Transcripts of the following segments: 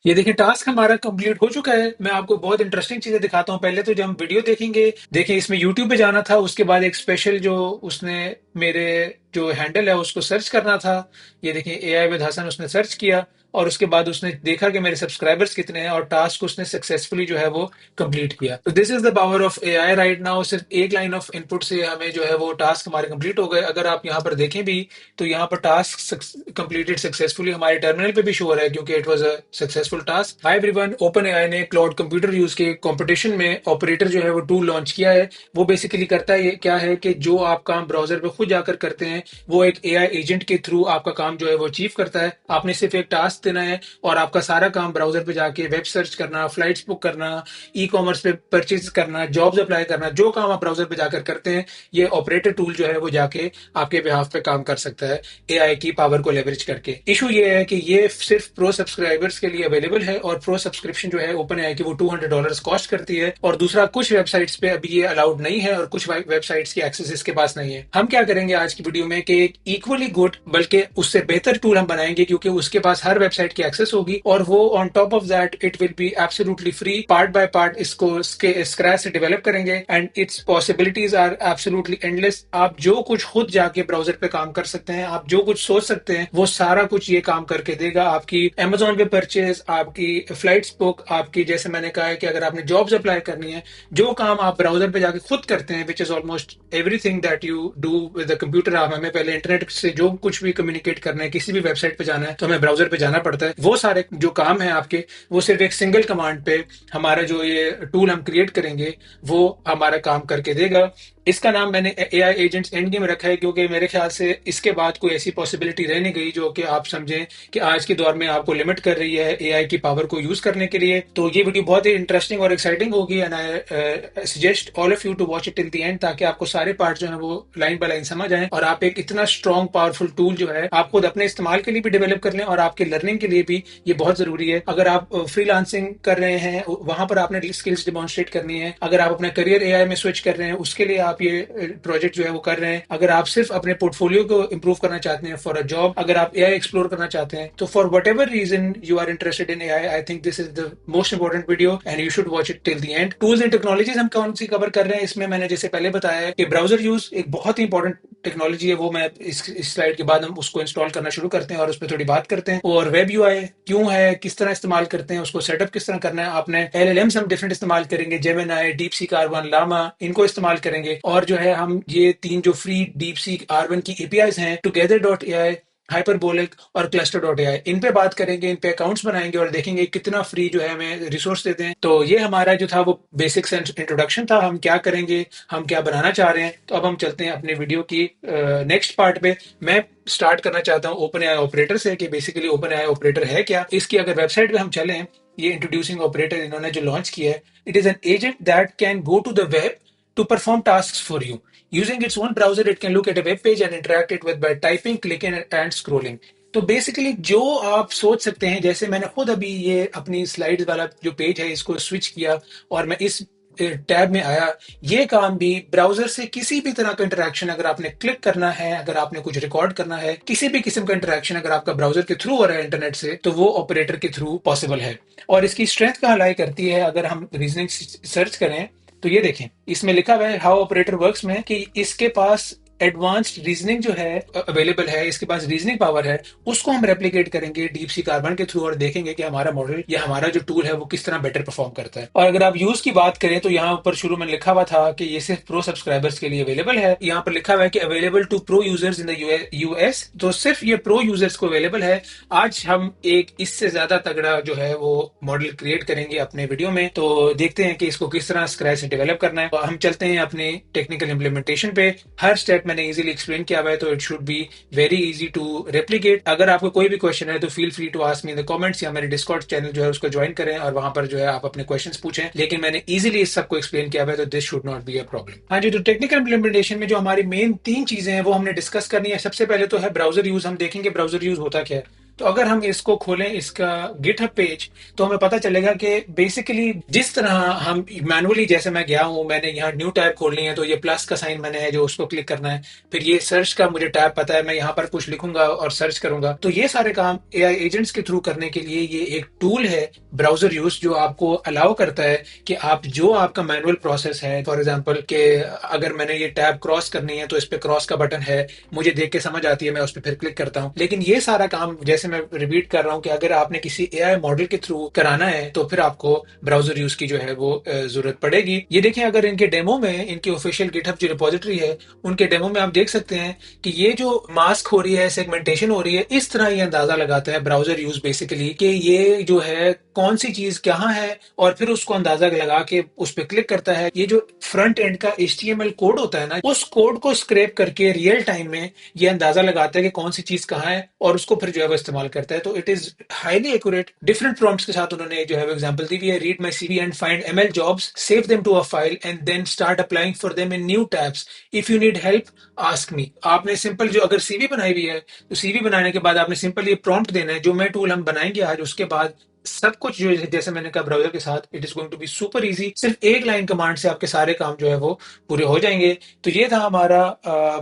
ये देखिए टास्क हमारा कंप्लीट हो चुका है। मैं आपको बहुत इंटरेस्टिंग चीज़ें दिखाता हूँ। पहले तो जब हम वीडियो देखेंगे, देखिए इसमें यूट्यूब पे जाना था, उसके बाद एक स्पेशल जो उसने मेरे जो हैंडल है उसको सर्च करना था। ये देखिए एआई विद हसन उसने सर्च किया और उसके बाद उसने देखा कि मेरे सब्सक्राइबर्स कितने हैं और टास्क उसने सक्सेसफुली जो है वो कंप्लीट किया। तो this is the power of AI right now. सिर्फ एक लाइन ऑफ इनपुट से हमें जो है वो टास्क हमारे कंप्लीट हो गए। अगर आप यहाँ पर देखें भी तो यहाँ पर टास्क कंप्लीटेड सक्सेसफुली हमारे टर्मिनल पे भी शो हो रहा है क्योंकि it was a successful task. Hi everyone, open AI ने क्लाउड कंप्यूटर यूज के कंपटीशन में ऑपरेटर जो है वो टूल लॉन्च किया है। वो बेसिकली करता है ये क्या है कि जो आप काम ब्राउजर पे खुद जाकर करते हैं वो एक एआई एजेंट के थ्रू आपका काम जो है वो अचीव करता है। आपने सिर्फ एक टास्क देना है और आपका सारा काम ब्राउजर पे जाके वेब सर्च करना, फ्लाइट्स बुक करना, ई कॉमर्स पे परचेज करना, जॉब्स अप्लाई करना, जो काम आप ब्राउजर पे जाकर करते हैं ये ऑपरेटर टूल जो है वो जाके आपके बिहाफ पे काम कर सकता है एआई की पावर को लेवरेज करके। इशू ये है कि ये सिर्फ प्रो सब्सक्राइबर्स के लिए अवेलेबल है और प्रो सब्सक्रिप्शन जो है ओपन एआई की वो $200 कॉस्ट करती है। और दूसरा, कुछ वेबसाइट्स पे अभी ये अलाउड नहीं है और कुछ वेबसाइट्स की एक्सेस इसके पास नहीं है। हम क्या करेंगे आज की वीडियो में कि एक इक्वली गुड बल्कि उससे बेहतर टूल हम बनाएंगे क्योंकि उसके पास हर वेबसाइट की एक्सेस होगी और वो on top of that it will be absolutely free. Part by part इसको स्क्रैच से डेवलप करेंगे and its possibilities are absolutely endless. आप जो कुछ खुद जाके ब्राउजर पे काम कर सकते हैं, आप जो कुछ सोच सकते हैं, वो सारा कुछ ये काम करके देगा। आपकी Amazon पे परचेज, आपकी फ्लाइट्स बुक, आपकी जैसे मैंने कहा है कि अगर आपने जॉब्स अप्लाई करनी है, जो काम आप ब्राउजर पे जाके खुद करते हैं, which is almost everything that you do with the computer. आप हमें पहले इंटरनेट से जो कुछ भी कम्युनिकेट करना है, किसी भी वेबसाइट पे जाना है तो हमें ब्राउजर पे जाना पड़ता है। वो सारे जो काम है आपके, वो सिर्फ एक सिंगल कमांड पे हमारा जो ये टूल हम क्रिएट करेंगे वो हमारा काम करके देगा। इसका नाम मैंने एआई एजेंट्स एंड गेम रखा है क्योंकि मेरे ख्याल से इसके बाद कोई ऐसी पॉसिबिलिटी रह नहीं गई जो कि आप समझें कि आज के दौर में आपको लिमिट कर रही है एआई की पावर को यूज करने के लिए। तो ये वीडियो बहुत ही इंटरेस्टिंग और एक्साइटिंग होगी and I suggest all of you to watch it till the end ताकि आपको सारे पार्ट जो है वो लाइन बाय लाइन समझ आए और आप एक इतना स्ट्रॉन्ग पावरफुल टूल जो है आप खुद अपने इस्तेमाल के लिए भी डेवलप कर लें और आपके लर्निंग के लिए भी ये बहुत जरूरी है। अगर आप फ्रीलांसिंग कर रहे हैं, वहां पर आपने स्किल्स डिमॉन्स्ट्रेट करनी है, अगर आप अपना करियर एआई में स्विच कर रहे हैं उसके लिए आप ये प्रोजेक्ट जो है वो कर रहे हैं, अगर आप सिर्फ अपने पोर्टफोलियो को इंप्रूव करना चाहते हैं फॉर अ जॉब, अगर आप एआई एक्सप्लोर करना चाहते हैं, तो for whatever reason you are interested in AI, I think this is the most important video and you should watch it till the end. Tools and technologies हम कौन सी cover कर रहे हैं इसमें, मैंने जैसे पहले बताया है कि ब्राउजर यूज एक बहुत ही इंपॉर्टेंट टेक्नोलॉजी है। वो मैं इस स्लाइड के बाद हम उसको इंस्टॉल करना शुरू करते हैं और उस पर थोड़ी बात करते हैं। और वेब यूआई क्यों है, किस तरह इस्तेमाल करते हैं, उसको सेटअप किस तरह करना है। आपने एलएलएम्स हम डिफरेंट इस्तेमाल करेंगे, Gemini, deep seek R1, Lama, इनको इस्तेमाल करेंगे। और जो है हम ये तीन जो फ्री डीप सीक R1 की एपीआईज हैं, टुगेदर डॉट एआई, हाइपरबोलिक और क्लस्टर डॉट एआई, इन पे बात करेंगे, इन पे अकाउंट्स बनाएंगे और देखेंगे कितना फ्री जो है हमें रिसोर्स देते हैं। तो ये हमारा जो था वो बेसिक इंट्रोडक्शन था, हम क्या करेंगे, हम क्या बनाना चाह रहे हैं। तो अब हम चलते हैं अपने वीडियो की नेक्स्ट पार्ट पे। मैं स्टार्ट करना चाहता हूँ ओपन एआई ऑपरेटर से कि बेसिकली ओपन एआई ऑपरेटर है क्या। इसकी अगर वेबसाइट पे हम चलें, ये इंट्रोड्यूसिंग ऑपरेटर इन्होंने जो लॉन्च किया है, it is an agent that can go to the web to perform tasks for you. Using its own browser, it can look at a web page and interact it with by typing, clicking and scrolling. तो basically जो आप सोच सकते हैं, जैसे मैंने खुद अभी ये अपनी स्लाइड्स वाला जो पेज है इसको स्विच किया और मैं इस टैब में आया, ये काम भी ब्राउजर से किसी भी तरह का इंटरेक्शन अगर आपने क्लिक करना है, अगर आपने कुछ रिकॉर्ड करना है, किसी भी किस्म का इंटरेक्शन अगर आपका ब्राउजर के थ्रू हो रहा है इंटरनेट से, तो वो ऑपरेटर के थ्रू पॉसिबल है। और इसकी स्ट्रेंथ कहाँ लाई करती है, अगर हम रीजनिंग सर्च करें तो ये देखें इसमें लिखा हुआ है हाउ ऑपरेटर वर्क्स में कि इसके पास एडवांस्ड रीजनिंग जो है अवेलेबल है, इसके पास रीजनिंग पावर है। उसको हम रेप्लिकेट करेंगे डीप सी कार्बन के थ्रू और देखेंगे कि हमारा मॉडल या हमारा जो टूल है वो किस तरह बेटर परफॉर्म करता है। और अगर आप यूज की बात करें तो यहाँ ऊपर शुरू में लिखा हुआ था कि ये सिर्फ प्रो सब्सक्राइबर्स के लिए अवेलेबल है। यहाँ पर लिखा हुआ है कि available to pro users in the US, तो सिर्फ ये प्रो यूजर्स को अवेलेबल है। आज हम एक इससे ज्यादा तगड़ा जो है वो मॉडल क्रिएट करेंगे अपने वीडियो में, तो देखते हैं कि इसको किस तरह स्क्रैच से डेवलप करना है। हम चलते हैं अपने टेक्निकल इंप्लीमेंटेशन पे। हर स्टेप मैंने इजीली एक्सप्लेन किया हुआ है, तो it should be very easy to replicate. अगर आपको कोई भी क्वेश्चन है तो feel free to ask me in the comments या मेरे डिस्कॉर्ड चैनल जो है उसको ज्वाइन करें और वहां पर जो है आप अपने क्वेश्चंस पूछें। लेकिन मैंने इजीली इस सबको एक्सप्लेन किया हुआ है, तो this should not be a problem. हाँ जी, तो टेक्निकल इंप्लीमेंटेशन में जो हमारी मेन तीन चीजें हैं वो हमने डिस्कस करनी है। सबसे पहले तो है ब्राउजर यूज। हम देखेंगे ब्राउजर यूज होता क्या है। तो अगर हम इसको खोलें इसका गिटहब पेज, तो हमें पता चलेगा कि बेसिकली जिस तरह हम मैनुअली, जैसे मैं गया हूं, मैंने यहाँ न्यू टैब खोलनी है तो ये प्लस का साइन मैंने है जो उसको क्लिक करना है, फिर ये सर्च का मुझे टैब पता है, मैं यहाँ पर कुछ लिखूंगा और सर्च करूंगा, तो ये सारे काम एआई एजेंट्स के थ्रू करने के लिए ये एक टूल है ब्राउजर यूज, जो आपको अलाउ करता है कि आप जो आपका मैनुअल प्रोसेस है, फॉर एग्जांपल कि अगर मैंने ये टैब क्रॉस करनी है तो इस पे क्रॉस का बटन है, मुझे देख के समझ आती है, मैं उस पर फिर क्लिक करता हूँ। लेकिन ये सारा काम, जैसे मैं रिपीट कर रहा हूँ, कि अगर आपने किसी एआई मॉडल के थ्रू कराना है तो फिर आपको ब्राउजर यूज की जो है वो जरूरत पड़ेगी। ये देखें, अगर इनके डेमो में, इनकी ऑफिशियल गिटहब जो रिपोजिटरी है उनके डेमो में आप देख सकते हैं कि ये जो मास्क हो रही है, सेगमेंटेशन हो रही है, इस तरह ये अंदाजा लगाता है ब्राउजर यूज बेसिकली कि ये जो है कौन सी चीज कहाँ है, और फिर उसको अंदाजा लगा के उस पर क्लिक करता है। ये जो फ्रंट एंड का HTML कोड होता है ना, उस कोड को स्क्रैप करके रियल टाइम में ये अंदाजा लगाता है कि कौन सी चीज कहाँ है, और उसको फिर जो है वो इस्तेमाल करता है। तो it is highly accurate. Different prompts के साथ उन्होंने जो है वो एग्जांपल दी हुई है, read my CV and find ML jobs, save them to a file and then start applying for them in new tabs, if you need help ask me. आपने सिंपल जो अगर सीवी बनाई हुई है तो सीवी बनाने के बाद आपने सिंपल ये प्रॉम्प्ट देना है, जो मैं टूल हम बनाएंगे आज, उसके बाद सब कुछ जो है, जैसे मैंने कहा ब्राउजर के साथ, it is going to be super easy. सिर्फ एक लाइन कमांड से आपके सारे काम जो है वो पूरे हो जाएंगे। तो ये था हमारा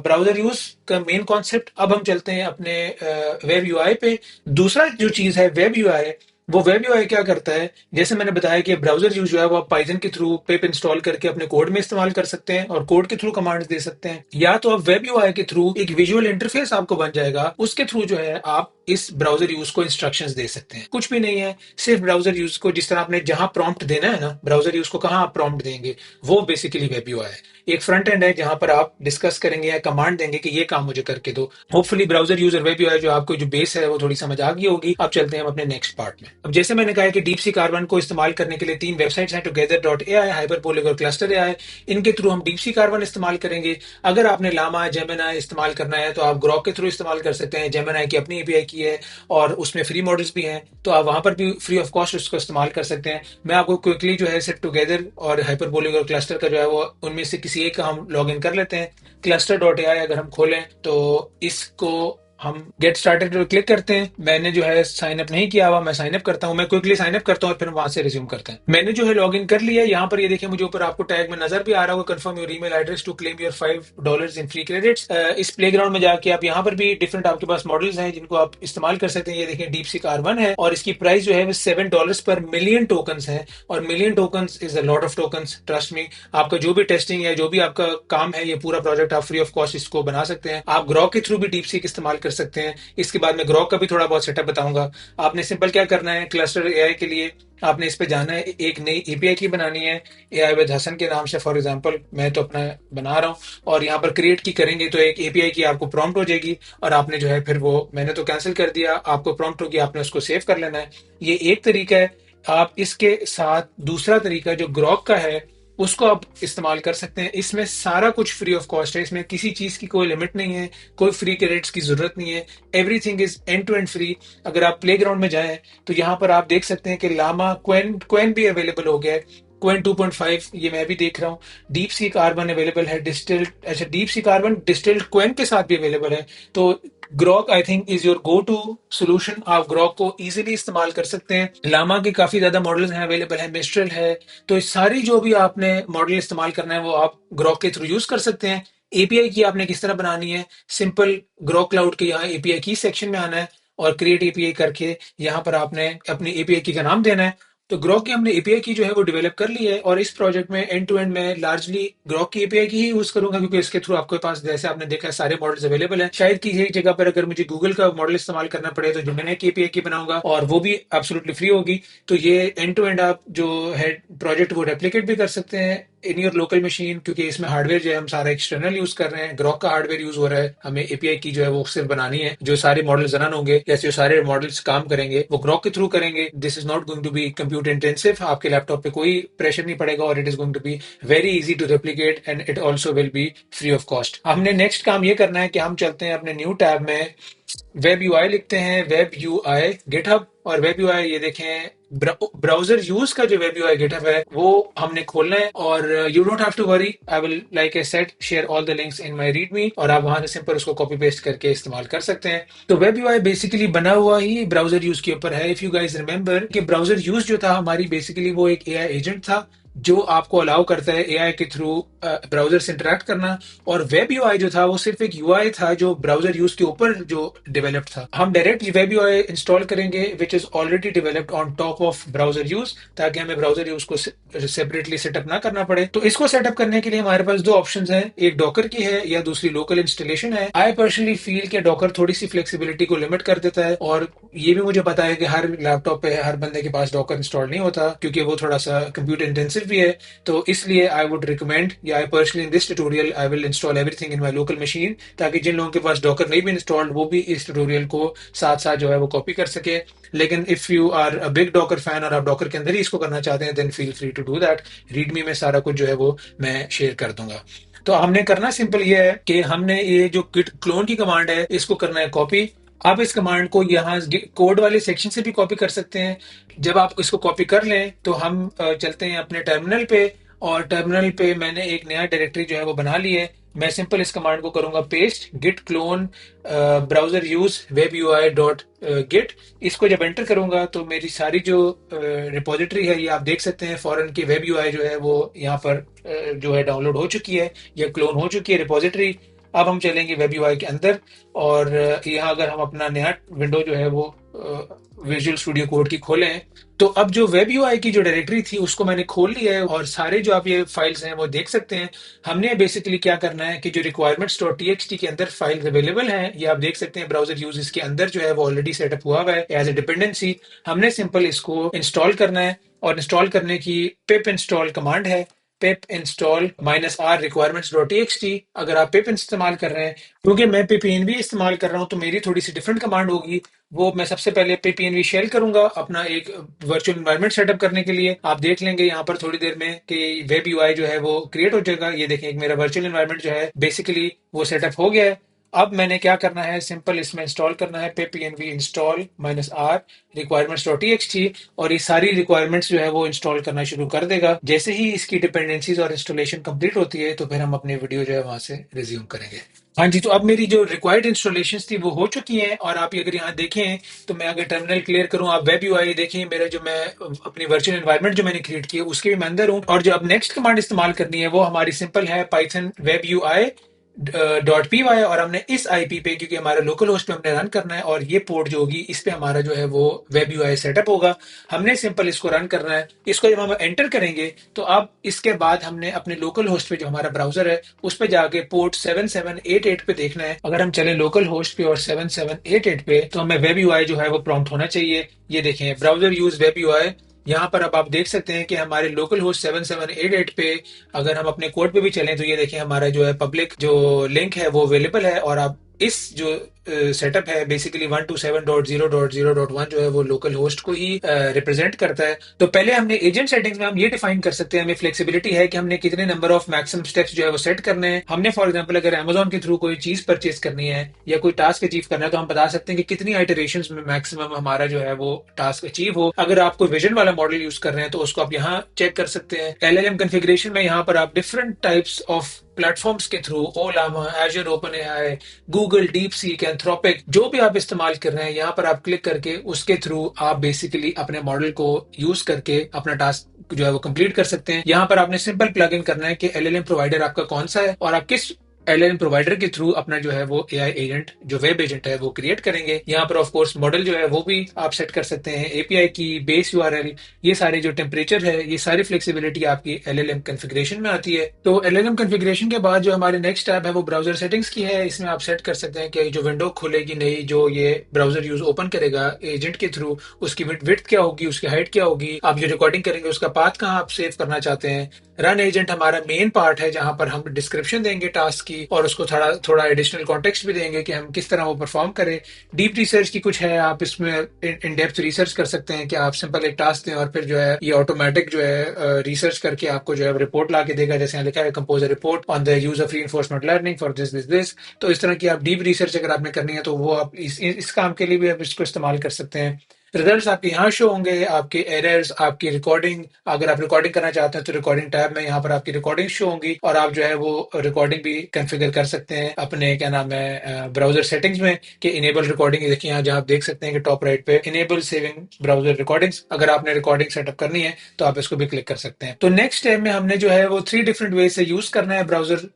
ब्राउजर यूज का मेन कॉन्सेप्ट। अब हम चलते हैं अपने वेब यूआई पे। दूसरा जो चीज है वेब यूआई, वो वेब यूआई क्या करता है, जैसे मैंने बताया कि ब्राउजर यूज जो है वो आप पाइथन के थ्रू पिप इंस्टॉल करके अपने कोड में इस्तेमाल कर सकते हैं और कोड के थ्रू कमांड्स दे सकते हैं, या तो आप वेब यूआई के थ्रू एक विजुअल इंटरफेस आपको बन जाएगा, उसके थ्रू जो है आप इस ब्राउजर यूज को इंस्ट्रक्शंस दे सकते हैं। कुछ भी नहीं है, सिर्फ ब्राउजर यूज को, जिस तरह आपने जहां प्रॉम्प्ट देना है ना, ब्राउजर यूज को कहां आप प्रॉम्प्ट देंगे, वो बेसिकली वेब यूआई है। एक फ्रंट एंड है जहां पर आप डिस्कस करेंगे या कमांड देंगे कि ये काम मुझे करके दो। Hopefully browser user web UI जो आपको जो बेस है वो थोड़ी समझ आ गई होगी। अब चलते हैं हम अपने नेक्स्ट पार्ट में। अब जैसे मैंने कहा कि डीप सी कार्बन को इस्तेमाल करने के लिए 3 वेबसाइट्स हैं, टुगेदर.ai, हाइपरपोलिक और क्लस्टर एआई। इनके थ्रू हम डीप सी कार्बन इस्तेमाल करेंगे। अगर आपने लामा, जेमिनाई इस्तेमाल करना है तो आप ग्रॉक के थ्रू इस्तेमाल कर सकते हैं। जेमिनाई की अपनी एपीआई की है और उसमें फ्री मॉडल्स भी हैं, तो आप वहां पर भी फ्री ऑफ कॉस्ट उसको इस्तेमाल कर सकते हैं। मैं आपको क्विकली जो है सिर्फ टुगेदर और हाइपरबोलिक और क्लस्टर का जो है वो उनमें से किसी एक का हम लॉग इन कर लेते हैं। cluster.ai अगर हम खोलें तो इसको हम गेट स्टार्टेड पर क्लिक करते हैं। मैंने जो है साइन अप नहीं किया हुआ, मैं साइन अप करता हूं। मैं क्विकली साइन अप करता हूं और फिर वहां से रिज्यूम करते हैं। मैंने जो है लॉग इन कर लिया। यहाँ पर ये देखिए, मुझे ऊपर आपको टैग में नजर भी आ रहा होगा, confirm your email address to claim your $5 in free credits. इस प्लेग्राउंड में जाके आप यहाँ पर भी डिफरेंट आपके पास मॉडल्स हैं जिनको आप इस्तेमाल कर सकते हैं। ये देखिए डीप सी कार1 है और इसकी प्राइस जो है वो $7 पर मिलियन टोकन है, और million token is a lot of token, trust me. आपका जो भी टेस्टिंग है, जो भी आपका काम है, ये पूरा प्रोजेक्ट आप फ्री ऑफ कॉस्ट इसको बना सकते हैं। आप ग्रॉक के थ्रू भी डीप सीक इस्तेमाल कर सकते हैं। इसके बाद मैं ग्रॉक का भी थोड़ा बहुत सेटअप बताऊंगा। आपने सिंपल क्या करना है, क्लस्टर एआई के लिए आपने इस पे जाना है, एक नई एपीआई की बनानी है एआई विद हसन के नाम से। फॉर एग्जांपल मैं तो अपना बना रहा हूं, और यहाँ पर क्रिएट की करेंगे तो एक एपीआई की आपको प्रॉम्प्ट हो जाएगी, और आपने जो है फिर वो, मैंने तो कैंसिल कर दिया, आपको प्रॉम्प्ट होगी, आपने उसको सेव कर लेना है। ये एक तरीका है। आप इसके साथ दूसरा तरीका जो ग्रॉक का है उसको आप इस्तेमाल कर सकते हैं। इसमें सारा कुछ फ्री ऑफ कॉस्ट है, इसमें किसी चीज की कोई लिमिट नहीं है, कोई फ्री क्रेडिट्स की जरूरत नहीं है। Everything is end to end free. अगर आप प्ले ग्राउंड में जाएं तो यहाँ पर आप देख सकते हैं कि लामा क्वेन भी अवेलेबल हो गया है। क्वेन 2.5 ये मैं भी देख रहा हूँ। डीप सी कार्बन अवेलेबल है, डिस्टिल्ड, अच्छा DeepSeek carbon distilled Qwen के साथ भी अवेलेबल है। तो Grok I think is your go to solution. आप ग्रॉक को इजीली इस्तेमाल कर सकते हैं। लामा के काफी ज्यादा मॉडल्स हैं अवेलेबल है, मिस्ट्रल है। तो इस सारी जो भी आपने मॉडल इस्तेमाल करना है वो आप ग्रॉक के थ्रू यूज कर सकते हैं। एपीआई की आपने किस तरह बनानी है, सिंपल ग्रॉक क्लाउड के यहाँ एपीआई की सेक्शन में आना है और क्रिएट एपीआई करके यहाँ पर आपने अपनी एपीआई की का नाम देना है। तो ग्रॉक की हमने एपीआई की जो है वो डेवलप कर ली है, और इस प्रोजेक्ट में एंड टू एंड मैं लार्जली ग्रॉक की एपीआई की ही यूज करूंगा, क्योंकि इसके थ्रू आपके पास जैसे आपने देखा है सारे मॉडल्स अवेलेबल हैं। शायद की एक जगह पर अगर मुझे गूगल का मॉडल इस्तेमाल करना पड़े तो जेमिनी की एपीआई की बनाऊंगा, और वो भी एब्सोल्युटली फ्री होगी। तो ये एंड टू एंड आप जो है प्रोजेक्ट वो रेप्लिकेट भी कर सकते हैं इन योर लोकल मशीन, क्योंकि इसमें हार्डवेयर जो है हम सारा एक्सटर्नल यूज कर रहे हैं। ग्रॉक का हार्डवेयर यूज हो रहा है, हमें एपीआई की जो है वो सिर्फ बनानी है। जो सारे मॉडल्स रन होंगे या जो सारे मॉडल्स काम करेंगे वो ग्रॉक के थ्रू करेंगे। This is not going to be computer intensive, आपके लैपटॉप पे कोई प्रेशर नहीं पड़ेगा, और it is going to be very easy to replicate, and it also will be free of cost. हमने नेक्स्ट काम ये करना है कि हम चलते हैं अपने न्यू टैब में, वेब यूआई लिखते हैं, वेब यूआई गिटहब, और वेब यूआई ये देखें ब्राउजर यूज का जो वेब यूआई गिटहब है वो हमने खोलना है, और you don't have to worry, I will like I said share all the links in my README, और आप वहां से सिंपल उसको कॉपी पेस्ट करके इस्तेमाल कर सकते हैं। तो वेब यूआई बेसिकली बना हुआ ही ब्राउजर यूज के ऊपर है। इफ यू गाइस रिमेंबर कि ब्राउजर यूज जो था हमारी, बेसिकली वो एक एआई एजेंट था जो आपको अलाउ करता है एआई के थ्रू ब्राउजर से इंटरेक्ट करना। और वेब यूआई जो था वो सिर्फ एक यूआई था जो ब्राउजर यूज के ऊपर जो डेवलप्ड था। हम डायरेक्ट वेब यूआई इंस्टॉल करेंगे which is already developed on top of browser use, ताकि हमें ब्राउजर यूज को सेपरेटली सेटअप ना करना पड़े। तो इसको सेटअप करने के लिए हमारे पास दो ऑप्शंस हैं, एक डॉकर की है या दूसरी लोकल इंस्टॉलेशन है। आई पर्सनली फील कि डॉकर थोड़ी सी फ्लेक्सिबिलिटी को लिमिट कर देता है, और ये भी मुझे पता है कि हर लैपटॉप पे हर बंदे के पास डॉकर इंस्टॉल नहीं होता, क्योंकि वो थोड़ा सा कंप्यूटर इंटेंसिव भी है। तो इसलिए आई वुड रिकमेंड, या I personally in this tutorial I will install everything in my local machine, ताकि जिन लोगों के पास डॉकर नहीं भी इंस्टॉल्ड वो भी इस ट्यूटोरियल को साथ साथ जो है वो कॉपी कर सके। लेकिन if you are a big Docker fan और आप डॉकर के अंदर ही इसको करना चाहते हैं, then feel free to do that. README में सारा कुछ जो है वो मैं शेयर कर दूंगा। तो हमने करना सिंपल ये है कि हमने ये जो गिट क्लोन की कमांड है इसको करना है कॉपी। आप इस कमांड को यहाँ कोड वाले सेक्शन से भी कॉपी कर सकते हैं। जब आप इसको कॉपी कर लें तो हम चलते हैं अपने टर्मिनल पे, और टर्मिनल पे मैंने एक नया डायरेक्टरी जो है वो बना ली है। मैं सिंपल इस कमांड को करूंगा paste, git clone browser use web U I dot git. इसको जब एंटर करूंगा तो मेरी सारी जो रिपोजिटरी है ये आप देख सकते हैं, फॉरन की वेब यूआई जो है वो यहाँ पर जो है डाउनलोड हो चुकी है या क्लोन हो चुकी है रिपोजिटरी। अब हम चलेंगे वेब यूआई के अंदर, और यहाँ अगर हम अपना नया विंडो जो है वो विजुअल स्टूडियो कोड की खोलें, तो अब जो वेब यूआई की जो डायरेक्टरी थी उसको मैंने खोल लिया है, और सारे जो आप ये फाइल्स हैं वो देख सकते हैं। हमने बेसिकली क्या करना है कि जो रिक्वायरमेंट्स डॉट टीएक्सटी के अंदर फाइल्स अवेलेबल हैं, ये आप देख सकते हैं ब्राउजर यूज के अंदर जो है वो ऑलरेडी सेटअप हुआ हुआ है एज ए डिपेंडेंसी। हमने सिंपल इसको इंस्टॉल करना है, और इंस्टॉल करने की पिप इंस्टॉल कमांड है, पिप install -r requirements dot TXT. अगर आप पिप इस्तेमाल कर रहे हैं, क्योंकि मैं pipnv इस्तेमाल कर रहा हूं तो मेरी थोड़ी सी डिफरेंट कमांड होगी। वो मैं सबसे पहले pipnv शेल करूंगा अपना एक वर्चुअल एनवायरनमेंट सेटअप करने के लिए। आप देख लेंगे यहाँ पर थोड़ी देर में कि वेब यूआई जो है वो क्रिएट हो जाएगा। ये देखें, एक मेरा वर्चुअल एनवायरनमेंट जो है बेसिकली वो सेटअप हो गया है। अब मैंने क्या करना है, सिंपल इसमें इंस्टॉल करना है pipnv install -r requirements dot TXT, और ये सारी रिक्वायरमेंट्स जो है वो इंस्टॉल करना शुरू कर देगा। जैसे ही इसकी डिपेंडेंसीज और इंस्टॉलेशन कंप्लीट होती है तो फिर हम अपनी वीडियो जो है वहां से रिज्यूम करेंगे। हाँ जी, तो अब मेरी जो रिक्वायर्ड इंस्टॉलेशन थी वो हो चुकी हैं, और आप अगर यहाँ देखें तो मैं अगर टर्मिनल क्लियर करूँ, आप वेब यूआई देखें, मेरा जो मैं अपनी वर्चुअल एनवायरनमेंट जो मैंने क्रिएट की है उसके भी मैं अंदर हूँ। और जो अब नेक्स्ट कमांड इस्तेमाल करनी है वो हमारी सिंपल है पाइथन वेब यूआई .py, और हमने इस आईपी पे, क्योंकि हमारा लोकल होस्ट पे हमने रन करना है, और ये पोर्ट जो होगी इस पे हमारा जो है वो वेब यूआई सेटअप होगा। हमने सिंपल इसको रन करना है। इसको जब हम एंटर करेंगे तो अब इसके बाद हमने अपने लोकल होस्ट पे जो हमारा ब्राउजर है उस पे जाके पोर्ट 7788 पे देखना है। अगर हम चले लोकल होस्ट पे और 7788 पे, तो हमें वेब यूआई जो है वो प्रॉम्प्ट होना चाहिए। ये देखें, ब्राउजर यूज वेब यूआई। यहाँ पर अब आप देख सकते हैं कि हमारे लोकल होस्ट 7788 पे अगर हम अपने कोड पे भी चलें तो ये देखें हमारा जो है पब्लिक जो लिंक है वो अवेलेबल है, और आप इस जो सेटअप है बेसिकली 127.0.0.1 जो है वो लोकल होस्ट को ही रिप्रेजेंट करता है। तो पहले हमने एजेंट सेटिंग्स में हम ये डिफाइन कर सकते हैं, हमें फ्लेक्सिबिलिटी है कि हमने कितने नंबर ऑफ मैक्सिमम स्टेप्स जो है वो सेट करने हैं। हमने फॉर एग्जांपल अगर अमेजोन के थ्रू कोई चीज परचेज करनी है या कोई टास्क अचीव करना है तो हम बता सकते हैं कि कितनी आइटरेशंस में मैक्सिमम हमारा जो है वो टास्क अचीव हो। अगर आप कोई विजन वाला मॉडल यूज कर रहे हैं तो उसको आप यहाँ चेक कर सकते हैं। एलएलएम कॉन्फ़िगरेशन में यहाँ पर आप डिफरेंट टाइप्स ऑफ प्लेटफॉर्म्स के through Ollama, Azure open AI, Google, DeepSeek, Anthropic, जो भी आप इस्तेमाल कर रहे हैं यहाँ पर आप क्लिक करके उसके थ्रू आप बेसिकली अपने मॉडल को यूज करके अपना टास्क जो है वो कंप्लीट कर सकते हैं। यहाँ पर आपने सिंपल प्लग इन करना है कि एलएलएम प्रोवाइडर आपका कौन सा है और आप किस एलएलएम प्रोवाइडर के थ्रू अपना जो है वो एआई एजेंट जो वेब एजेंट है वो क्रिएट करेंगे। यहाँ पर ऑफ कोर्स मॉडल जो है वो भी आप सेट कर सकते हैं, एपीआई की, बेस यूआरएल, ये सारे जो टेम्परेचर है, ये सारी फ्लेक्सिबिलिटी आपकी एलएलएम कॉन्फ़िगरेशन में आती है। तो एलएलएम कॉन्फ़िगरेशन के बाद जो हमारी नेक्स्ट टैब है वो ब्राउजर सेटिंग्स की है। इसमें आप सेट कर सकते हैं कि जो विंडो खुलेगी नई, जो ये ब्राउजर यूज ओपन करेगा एजेंट के थ्रू, उसकी विड्थ क्या होगी, उसकी हाइट क्या होगी, आप जो रिकॉर्डिंग करेंगे उसका पाथ कहाँ आप सेव करना चाहते हैं। रन एजेंट हमारा मेन पार्ट है जहां पर हम डिस्क्रिप्शन देंगे टास्क की और उसको थोड़ा थोड़ा एडिशनल कॉन्टेक्स्ट भी देंगे कि हम किस तरह वो परफॉर्म करें। डीप रिसर्च की कुछ है, आप इसमें इन डेप्थ रिसर्च कर सकते हैं कि आप सिंपल एक टास्क दें और फिर जो है ये ऑटोमेटिक जो है रिसर्च करके आपको जो है रिपोर्ट ला के देगा। जैसे यहाँ लिखा है compose a report on the use of reinforcement learning for this. तो इस तरह की आप डीप रिसर्च अगर आपने करनी है तो वो आप इस काम के लिए भी आप इसको इस्तेमाल कर सकते हैं। रिजल्ट्स आपके यहाँ शो होंगे, आपके एरर्स, आपकी रिकॉर्डिंग, अगर आप रिकॉर्डिंग करना चाहते हैं तो रिकॉर्डिंग टैब में यहाँ पर आपकी रिकॉर्डिंग शो होंगी और आप जो है वो रिकॉर्डिंग भी कॉन्फ़िगर कर सकते हैं अपने क्या नाम है ब्राउजर सेटिंग्स में कि इनेबल रिकॉर्डिंग। देखिए यहाँ जहाँ आप देख सकते हैं कि टॉप राइट पे इनेबल सेविंग ब्राउजर रिकॉर्डिंग्स, अगर आपने रिकॉर्डिंग सेटअप करनी है तो आप इसको भी क्लिक कर सकते हैं। तो नेक्स्ट स्टेप में हमने जो है वो 3 डिफरेंट वे से यूज करना है ब्राउजर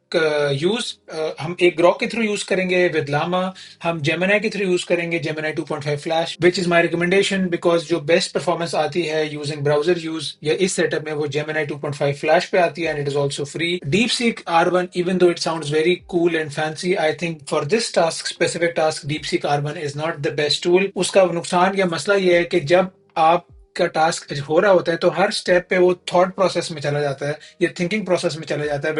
यूज। हम एक ग्रॉक के थ्रू यूज करेंगे विद लामा, हम जेमिनी के थ्रू यूज करेंगे Gemini 2.5 flash, which is my recommendation because जो बेस्ट परफॉर्मेंस आती है यूजिंग ब्राउजर यूज या इस सेटअप में वो जेमिनी 2.5 फ्लैश पे आती है and it is also free. Deep seek R1 even though it sounds very cool and fancy, I think for this task, specific task, deep seek R1 is not the best tool. उसका नुकसान या मसला ये है कि जब आप का टास्क हो रहा होता है तो हर स्टेप पे वो थॉट प्रोसेस में चला जाता है या थिंकिंग प्रोसेस में चला जाता है,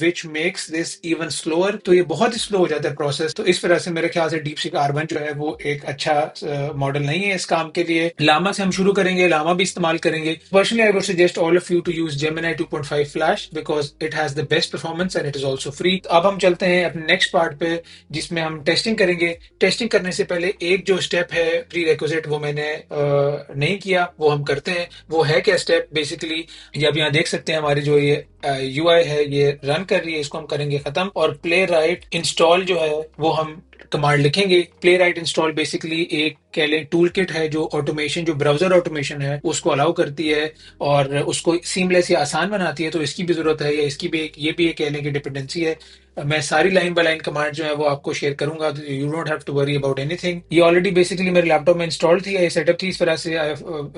which makes this even slower. तो ये बहुत ही स्लो हो जाता है प्रोसेस। तो इस वजह से मेरे ख्याल से डीप सीक R1 जो है वो एक अच्छा मॉडल नहीं है इस काम के लिए। लामा से हम शुरू करेंगे, लामा भी इस्तेमाल करेंगे। Personally I would suggest all of you to use Gemini 2.5 flash because it has the best performance and it is also free. अब हम चलते हैं अपने नेक्स्ट पार्ट पे जिसमें हम टेस्टिंग करेंगे। टेस्टिंग करने से पहले एक जो स्टेप है प्री रिक्विजिट वो मैंने नहीं किया, वो हम करते हैं। वो है क्या स्टेप? बेसिकली ये आप यहाँ देख सकते हैं हमारी जो ये UI है ये रन कर रही है, इसको हम करेंगे खत्म और प्ले राइट इंस्टॉल जो है वो हम कमांड लिखेंगे। प्ले राइट इंस्टॉल बेसिकली एक कह लें टूल किट है जो ऑटोमेशन, जो ब्राउजर ऑटोमेशन है उसको अलाउ करती है और उसको सीमलेस या आसान बनाती है। तो इसकी भी जरूरत है या इसकी भी एक, ये भी एक कह लें कि डिपेंडेंसी है। मैं सारी लाइन बाय लाइन कमांड जो है वो आपको शेयर करूंगा, तो you don't have to worry about anything. ये ऑलरेडी बेसिकली मेरे लैपटॉप में इंस्टॉल थी, ये सेटअप थी, इस वजह से आई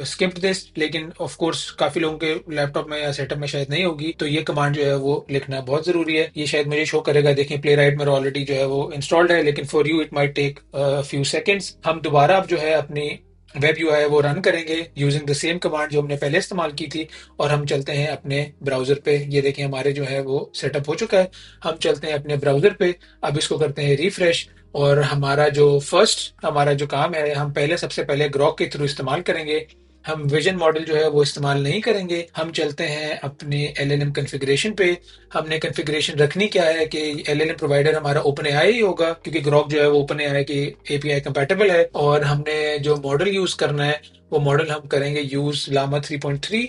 स्किप्ड दिस। लेकिन ऑफ कोर्स काफी लोगों के लैपटॉप में या सेटअप में शायद नहीं होगी, तो ये कमांड जो है वो लिखना बहुत जरूरी है। ये शायद मुझे शो करेगा, देखें प्ले राइट मेरा ऑलरेडी जो है वो इंस्टॉल्ड है, लेकिन for you it might take few seconds. हम दोबारा अब जो है अपनी वेब UI वो रन करेंगे यूजिंग द सेम कमांड जो हमने पहले इस्तेमाल की थी और हम चलते हैं अपने ब्राउजर पे। ये देखें हमारे जो है वो सेटअप हो चुका है। हम चलते हैं अपने ब्राउजर पे, अब इसको करते हैं रिफ्रेश और हमारा जो फर्स्ट हमारा जो काम है हम पहले सबसे पहले ग्रॉक के थ्रू इस्तेमाल करेंगे। हम विजन मॉडल जो है वो इस्तेमाल नहीं करेंगे। हम चलते हैं अपने LLM कॉन्फ़िगरेशन पे। हमने कॉन्फ़िगरेशन रखनी क्या है कि LLM प्रोवाइडर हमारा OpenAI ही होगा क्योंकि ग्रॉक जो है वो OpenAI की API कंपैटिबल है और हमने जो मॉडल यूज करना है वो मॉडल हम करेंगे यूज लामा 3.3।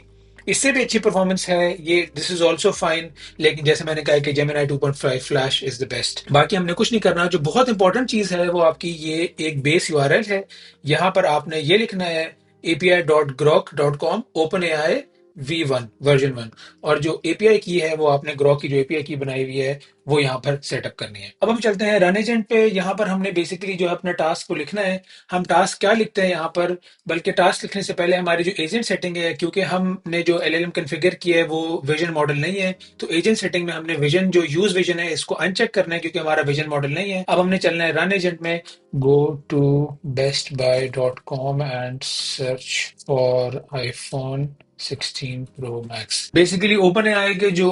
इससे भी अच्छी परफॉर्मेंस है ये, दिस इज ऑल्सो फाइन, लेकिन जैसे मैंने कहा कि Gemini 2.5 flash is the best. बाकी हमने कुछ नहीं करना। जो बहुत इंपॉर्टेंट चीज है वो आपकी ये एक बेस URL है। यहाँ पर आपने ये लिखना है api.grok.com OpenAI V1 वर्जन 1 और जो API की है वो आपने ग्रॉक की जो API की बनाई हुई है वो यहाँ पर सेटअप करनी है। अब हम चलते हैं रन एजेंट पे। यहाँ पर हमने बेसिकली जो है अपना टास्क को लिखना है। हम टास्क क्या लिखते हैं यहाँ पर, बल्कि टास्क लिखने से पहले हमारी जो एजेंट सेटिंग है, क्योंकि हमने जो LLM कॉन्फ़िगर किया है वो विजन मॉडल नहीं है, तो एजेंट सेटिंग में हमने विजन जो यूज विजन है इसको अनचेक करना है क्योंकि हमारा विजन मॉडल नहीं है। अब हमने चलना है रन एजेंट में, go to bestbuy.com and search for iPhone 16 Pro Max। बेसिकली OpenAI के जो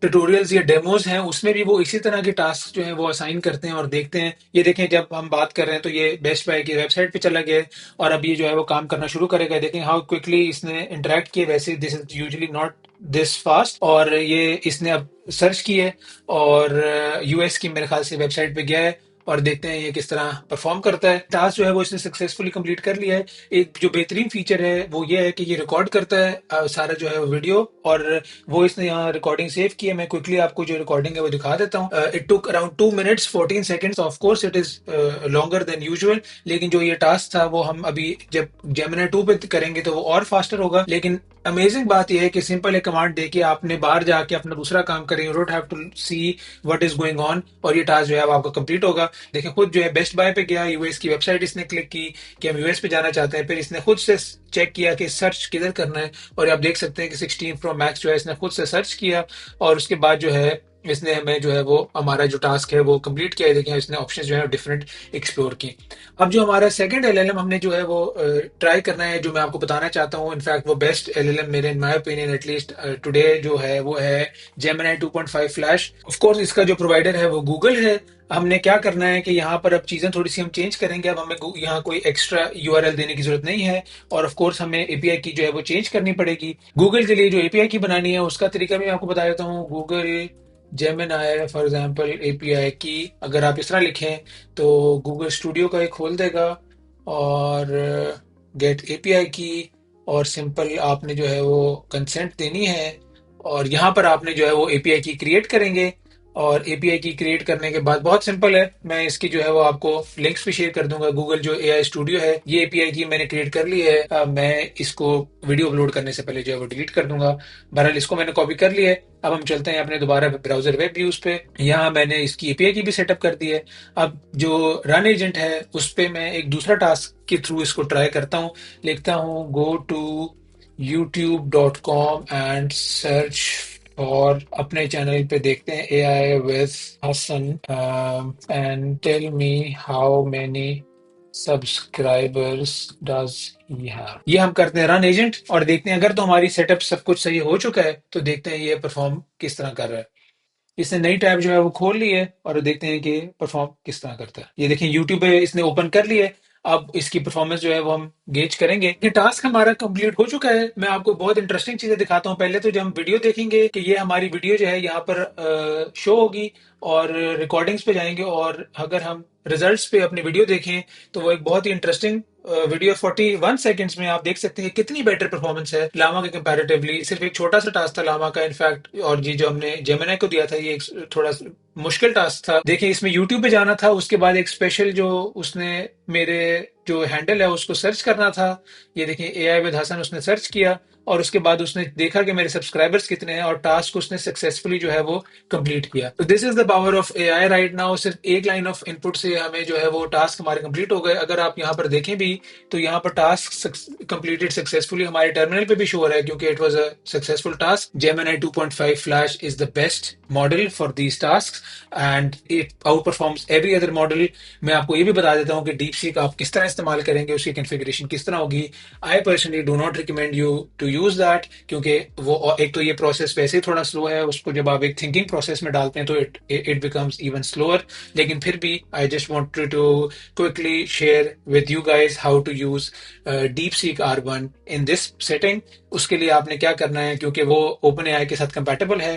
ट्यूटोरियल्स या डेमोज हैं उसमें भी वो इसी तरह के टास्क जो हैं वो असाइन करते हैं और देखते हैं। ये देखें जब हम बात कर रहे हैं तो ये बेस्ट बाय की वेबसाइट पे चला गया है और अब ये जो है वो काम करना शुरू करेगा। देखें हाउ क्विकली इसने इंटरेक्ट किया। वैसे this is usually not this fast और ये इसने अब सर्च की है और US की मेरे ख्याल से वेबसाइट पे गया है और देखते हैं ये किस तरह परफॉर्म करता है। टास्क जो है वो इसने सक्सेसफुली कंप्लीट कर लिया है। एक जो बेहतरीन फीचर है वो ये है कि ये रिकॉर्ड करता है सारा जो है वीडियो और वो इसने यहाँ रिकॉर्डिंग सेव की है। मैं क्विकली आपको जो रिकॉर्डिंग है वो दिखा देता हूँ। It took around 2 minutes 14 seconds. Of course it is longer than usual, लेकिन जो ये टास्क था वो हम अभी जब जेमिनी 2 पे करेंगे तो वो और फास्टर होगा। लेकिन अमेजिंग बात यह है कि सिंपल एक कमांड देके आपने बाहर जाके अपना दूसरा काम करें, you don't have to see what is going on और ये टास्क जो है आपका कंप्लीट होगा। देखिए खुद जो है बेस्ट बाय पे गया, US की वेबसाइट इसने क्लिक की कि हम US पे जाना चाहते हैं, फिर इसने खुद से चेक किया कि सर्च किधर करना है और आप देख सकते हैं कि 16 Pro Max जो है इसने खुद से सर्च किया और उसके बाद जो है इसने हमें जो है वो हमारा जो टास्क है वो कंप्लीट किया है। देखिए इसने ऑप्शन जो है डिफरेंट एक्सप्लोर की। अब जो हमारा सेकंड LLM हमने जो है वो ट्राई करना है, जो मैं आपको बताना चाहता हूँ, इनफैक्ट वो बेस्ट LLM मेरे in my opinion at least today जो है वो है जेमिनी 2.5 फ्लैश। ऑफ कोर्स इसका जो प्रोवाइडर है वो गूगल है। हमने क्या करना है कि यहाँ पर अब चीजें थोड़ी सी हम चेंज करेंगे। अब हमें यहाँ कोई एक्स्ट्रा URL देने की जरूरत नहीं है और ऑफ कोर्स हमें API की जो है वो चेंज करनी पड़ेगी। गूगल के लिए जो API की बनानी है उसका तरीका भी मैं आपको बता देता हूँ। Google Gemini for example API की अगर आप इस तरह लिखें तो गूगल स्टूडियो का एक खोल देगा और गेट एपीआई की, और सिंपल आपने जो है वो कंसेंट देनी है, और यहाँ पर आपने जो है वो एपीआई की क्रिएट करेंगे। और एपीआई की क्रिएट करने के बाद बहुत सिंपल है, मैं इसकी जो है वो आपको लिंक्स भी शेयर कर दूंगा। गूगल जो एआई स्टूडियो है, ये एपीआई की मैंने क्रिएट कर ली है। मैं इसको वीडियो अपलोड करने से पहले जो है वो डिलीट कर दूंगा। बहरहाल इसको मैंने कॉपी कर लिया है। अब हम चलते हैं अपने दोबारा ब्राउजर वेब व्यूज पे। यहाँ मैंने इसकी एपीआई की भी सेटअप कर दी है। अब जो रन एजेंट है उस पे मैं एक दूसरा टास्क के थ्रू इसको ट्राई करता हूँ। लिखता हूँ go to youtube.com and search, और अपने चैनल पे देखते हैं AI with Hasan, and tell me how many subscribers does he have. ये हम करते हैं रन एजेंट और देखते हैं, अगर तो हमारी सेटअप सब कुछ सही हो चुका है तो देखते हैं ये परफॉर्म किस तरह कर रहा है। इसने नई टैब जो है वो खोल ली है और देखते हैं कि परफॉर्म किस तरह करता है। ये देखें यूट्यूब पे इसने ओपन कर लिया है। अब इसकी परफॉर्मेंस जो है वो हम गेज करेंगे। ये टास्क हमारा कंप्लीट हो चुका है। मैं आपको बहुत इंटरेस्टिंग चीजें दिखाता हूँ। पहले तो जब हम वीडियो देखेंगे कि ये हमारी वीडियो जो है यहाँ पर शो होगी, और रिकॉर्डिंग्स पे जाएंगे, और अगर हम रिजल्ट्स पे अपनी वीडियो देखें तो वो एक बहुत ही इंटरेस्टिंग वीडियो 41 सेकंड्स में आप देख सकते हैं कितनी बेटर परफॉर्मेंस है लामा के कंपैरेटिवली। सिर्फ एक छोटा सा टास्क था लामा का इनफैक्ट, और ये जो हमने जेमिनी को दिया था ये एक थोड़ा मुश्किल टास्क था। देखिए इसमें यूट्यूब पे जाना था, उसके बाद एक स्पेशल जो उसने मेरे जो हैंडल है उसको सर्च करना था। ये देखिए एआई विद हसन उसने सर्च किया, और उसके बाद उसने देखा कि मेरे सब्सक्राइबर्स कितने हैं, और टास्क उसने सक्सेसफुली जो है वो कंप्लीट किया। तो this is the power of AI right now. सिर्फ एक लाइन ऑफ इनपुट से हमें जो है वो टास्क हमारे कंप्लीट हो गए। अगर आप यहाँ पर देखें भी तो यहाँ पर टास्क कंप्लीटेड सक्सेसफुली हमारे टर्मिनल पे भी शो हो रहा है, क्योंकि it was a successful task. Gemini 2.5 flash is the best model for these task and it out performs every other model. मैं आपको ये भी बता देता हूँ कि डीप सीक आप किस तरह इस्तेमाल करेंगे, उसकी कॉन्फ़िगरेशन किस तरह होगी। I personally do not recommend you to use that, क्योंकि वो एक तो ये प्रोसेस वैसे ही थोड़ा स्लो है, उसको जब आप एक थिंकिंग प्रोसेस में डालते हैं तो इट बिकम्स इवन स्लोअर। लेकिन फिर भी I just want to quickly share with you guys how to use DeepSeek R1 in this setting। उसके लिए आपने क्या करना है, क्योंकि वो OpenAI के साथ कंपैटिबल है,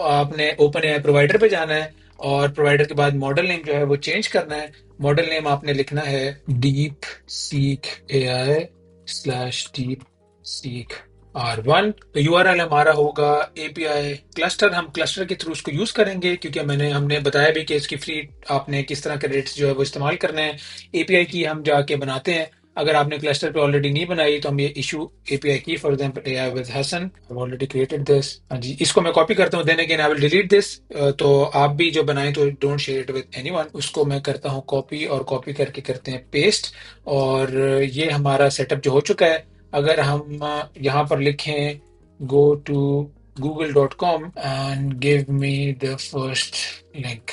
आपने OpenAI प्रोवाइडर पे जाना है, और प्रोवाइडर के बाद मॉडल नेम जो है वो चेंज करना है। मॉडल नेम आपने लिखना है DeepSeek AI slash DeepSeek R1। तो यूआरएल हमारा होगा एपीआई क्लस्टर। हम क्लस्टर के थ्रू उसको यूज करेंगे, क्योंकि हमने बताया भी कि इसकी फ्री आपने किस तरह के रेट्स जो है वो इस्तेमाल करने हैं। एपीआई की हम जाके बनाते हैं। अगर आपने क्लस्टर पे ऑलरेडी नहीं बनाई तो हम ये इशू एपीआई की, for example AI with Hasan, I already created this. हाँ जी, इसको मैं कॉपी करता हूँ, then again I will delete this. तो आप भी जो बनाएं तो don't share it with anyone. उसको मैं करता हूँ कॉपी, और कॉपी करके करते हैं पेस्ट। और ये हमारा सेटअप जो हो चुका है। अगर हम यहाँ पर लिखें go to google.com and give me the first link,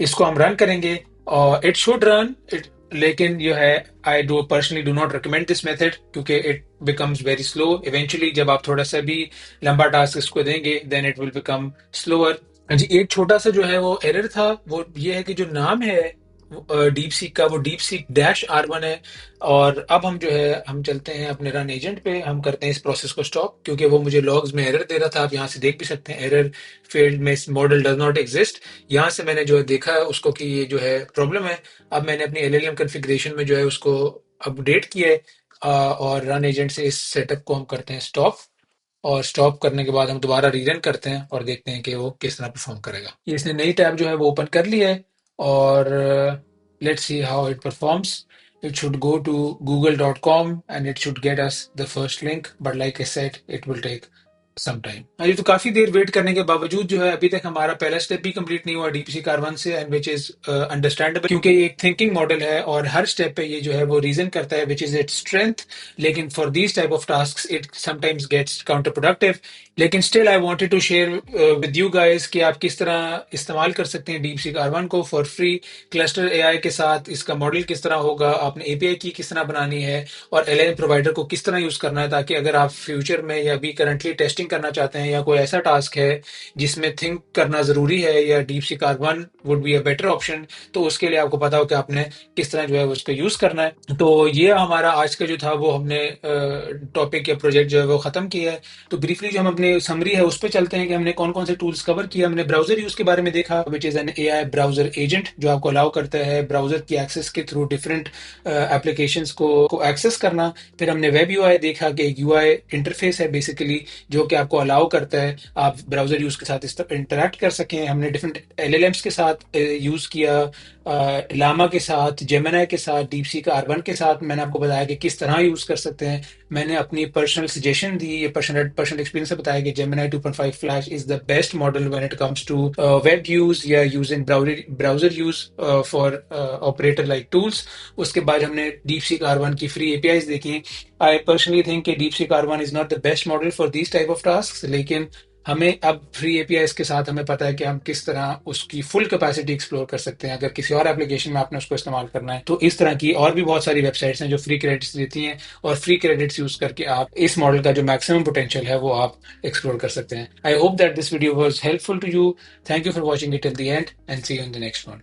इसको हम रन करेंगे और इट शुड रन इट। लेकिन जो है I do personally do not recommend this method, क्योंकि it becomes very slow. Eventually जब आप थोड़ा सा भी लंबा टास्क इसको देंगे then it will become slower. जी, एक छोटा सा जो है वो एरर था, वो ये है कि जो नाम है डीप सीक का, वो डीप सीक डैश R1 है। और अब हम जो है हम चलते हैं अपने रन एजेंट पे, हम करते हैं इस प्रोसेस को स्टॉप, क्योंकि वो मुझे लॉग्स में एरर दे रहा था। आप यहाँ से देख भी सकते हैं एरर फील्ड में मॉडल डज नॉट एग्जिस्ट। यहाँ से मैंने जो है देखा है उसको कि ये जो है प्रॉब्लम है। अब मैंने अपनी एलएलएम कॉन्फ़िगरेशन में जो है उसको अपडेट किया है, और रन एजेंट से इस सेटअप को हम करते हैं स्टॉप। और स्टॉप करने के बाद हम दोबारा रीरन करते हैं और देखते हैं कि वो किस तरह परफॉर्म करेगा। ये इसने नई टैब जो है वो ओपन कर ली है, और let's see how it performs. It should go to google.com and it should get us the first link, but like I said it will take some time। अभी तो काफी देर वेट करने के बावजूद जो है अभी तक हमारा पहला स्टेप भी कंप्लीट नहीं हुआ डीपीसी R1 से, एंड विच इज अंडरस्टैंडेबल, क्योंकि ये एक थिंकिंग मॉडल है और हर स्टेप पे ये जो है वो रीजन करता है विच इज इट्स स्ट्रेंथ। लेकिन for these type of task it sometimes gets counter productive. लेकिन still I wanted to share with you guys कि आप किस तरह इस्तेमाल कर सकते हैं डीपसी R1 को फॉर फ्री क्लस्टर एआई के साथ। इसका मॉडल किस तरह होगा, आपने एपीआई की किस तरह बनानी है, और एलएलएम प्रोवाइडर को किस तरह यूज करना है, ताकि अगर आप फ्यूचर में या अभी करंटली टेस्टिंग थिंक करना चाहते हैं या कोई ऐसा टास्क है जिसमें थिंक करना ज़रूरी है या DeepSeek R1 would be a better option, तो उसके लिए आपको पता हो कि आपने किस तरह जो है उसका यूज़ करना है। तो ये हमारा आज का जो था वो हमने टॉपिक या प्रोजेक्ट जो है वो ख़त्म किया है। तो ब्रीफली जो हम अपने समरी है उस पे चलते हैं कि हमने कौन-कौन से टूल्स कवर किए। हमने ब्राउज़र यूज़ के बारे में देखा, which is an AI browser agent जो आपको अलाउ करता है ब्राउज़र की एक्सेस के थ्रू डिफरेंट एप्लीकेशंस को एक्सेस करना। फिर हमने वेब यूआई देखा कि एक यूआई इंटरफेस है बेसिकली जो कि आपको अलाउ करता है आप ब्राउज़र यूज़ के साथ इस तरह इंटरैक्ट कर सकें। हमने डिफरेंट एलएलएम्स के साथ यूज़ किया, लामा के साथ, जेमिनी के साथ, DeepSeek R1 के साथ मैंने आपको बताया कि किस तरह यूज़ कर सकते हैं। मैंने अपनी पर्सनल सजेशन दी, ये पर्सनल एक्सपीरियंस से बताया कि Gemini 2.5 flash is the best model when it comes to web use या using browser use for operator like tools. उसके बाद हमने DeepSeek R1 की फ्री एपीआईज देखी। आई पर्सनली थिंक कि DeepSeek R1 is not the best model for these type of task, लेकिन हमें अब फ्री एपीआईज के साथ हमें पता है कि हम किस तरह उसकी फुल कैपेसिटी एक्सप्लोर कर सकते हैं अगर किसी और एप्लीकेशन में आपने उसको इस्तेमाल करना है। तो इस तरह की और भी बहुत सारी वेबसाइट्स हैं जो फ्री क्रेडिट्स देती हैं और फ्री क्रेडिट्स यूज करके आप इस मॉडल का जो मैक्सिमम पोटेंशियल है वो आप एक्सप्लोर कर सकते हैं। I hope that this video was helpful to you. Thank you for watching it till the end and see you in the next one.